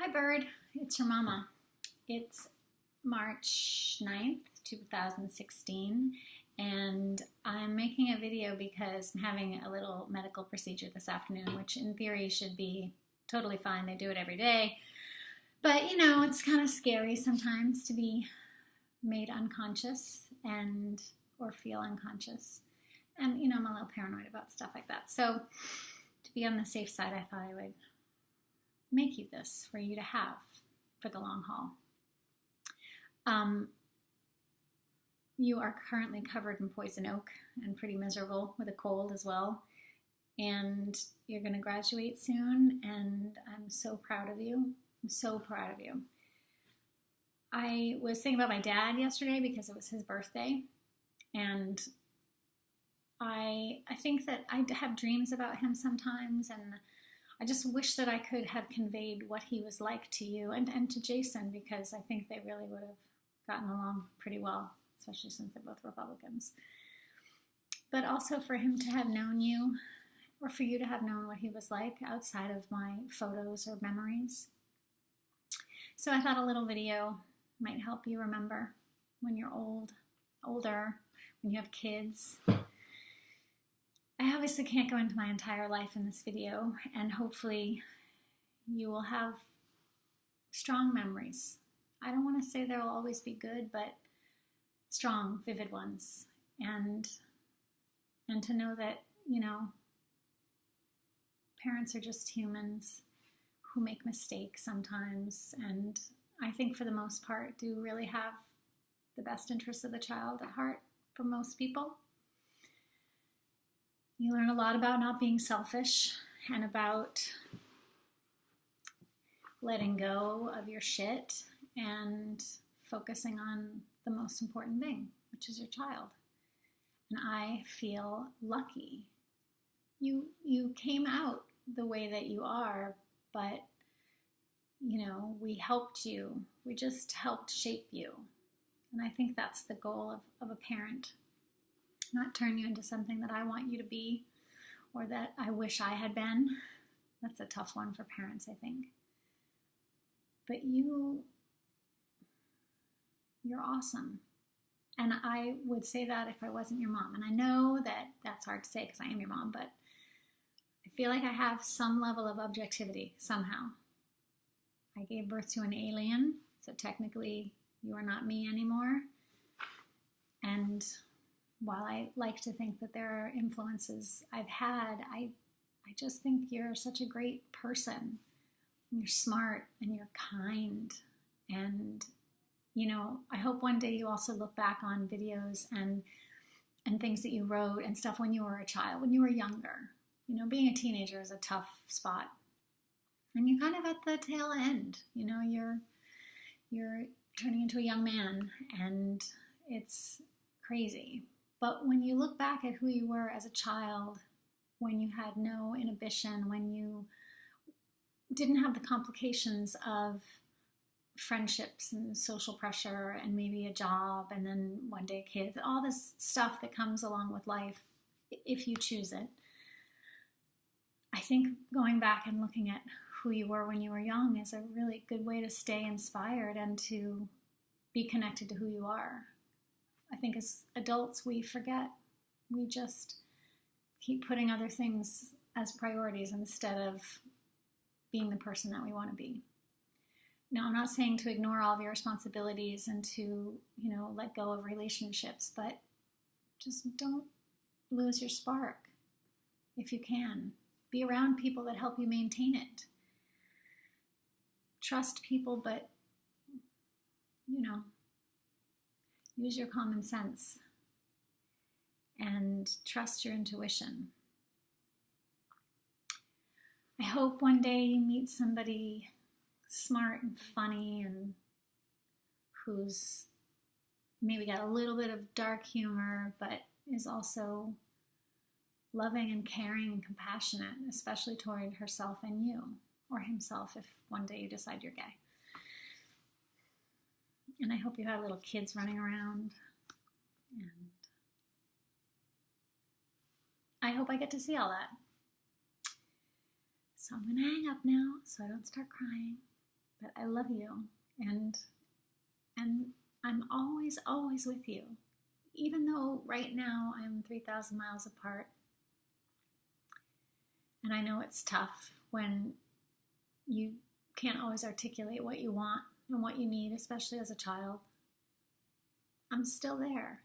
Hi, Bird. It's your mama. It's March 9th, 2016, and I'm making a video because I'm having a little medical procedure this afternoon, which in theory should be totally fine. They do it every day. But, it's kind of scary sometimes to be made unconscious or feel unconscious. And, I'm a little paranoid about stuff like that. So to be on the safe side, I thought I would make you this for you to have for the long haul. You are currently covered in poison oak and pretty miserable with a cold as well. And you're going to graduate soon, and I'm so proud of you. I'm so proud of you. I was thinking about my dad yesterday because it was his birthday, and I think that I have dreams about him sometimes, and I just wish that I could have conveyed what he was like to you and to Jason, because I think they really would have gotten along pretty well, especially since they're both Republicans. But also for him to have known you, or for you to have known what he was like outside of my photos or memories. So I thought a little video might help you remember when you're older, when you have kids. I obviously can't go into my entire life in this video, and hopefully you will have strong memories. I don't want to say they'll always be good, but strong, vivid ones. And to know that, parents are just humans who make mistakes sometimes, and I think for the most part do really have the best interests of the child at heart for most people. You learn a lot about not being selfish and about letting go of your shit and focusing on the most important thing, which is your child. And I feel lucky. You came out the way that you are, but, we helped you. We just helped shape you. And I think that's the goal of a parent. Not turn you into something that I want you to be or that I wish I had been. That's a tough one for parents, I think. But you're awesome. And I would say that if I wasn't your mom. And I know that that's hard to say because I am your mom, but I feel like I have some level of objectivity somehow. I gave birth to an alien, so technically you are not me anymore. And while I like to think that there are influences I've had, I just think you're such a great person. You're smart and you're kind. And, I hope one day you also look back on videos and things that you wrote and stuff when you were a child, when you were younger. Being a teenager is a tough spot. And you're kind of at the tail end. You're turning into a young man, and it's crazy. But when you look back at who you were as a child, when you had no inhibition, when you didn't have the complications of friendships and social pressure and maybe a job and then one day kids, all this stuff that comes along with life, if you choose it, I think going back and looking at who you were when you were young is a really good way to stay inspired and to be connected to who you are. I think as adults, we forget. We just keep putting other things as priorities instead of being the person that we want to be. Now, I'm not saying to ignore all of your responsibilities and to, let go of relationships, but just don't lose your spark if you can. Be around people that help you maintain it. Trust people, but, use your common sense and trust your intuition. I hope one day you meet somebody smart and funny and who's maybe got a little bit of dark humor, but is also loving and caring and compassionate, especially toward herself and you, or himself if one day you decide you're gay. And I hope you have little kids running around. And I hope I get to see all that. So I'm going to hang up now so I don't start crying. but I love you, and and I'm always, always with you. Even though right now I'm 3,000 miles apart, and I know it's tough when you can't always articulate what you want and what you need, especially as a child. I'm still there.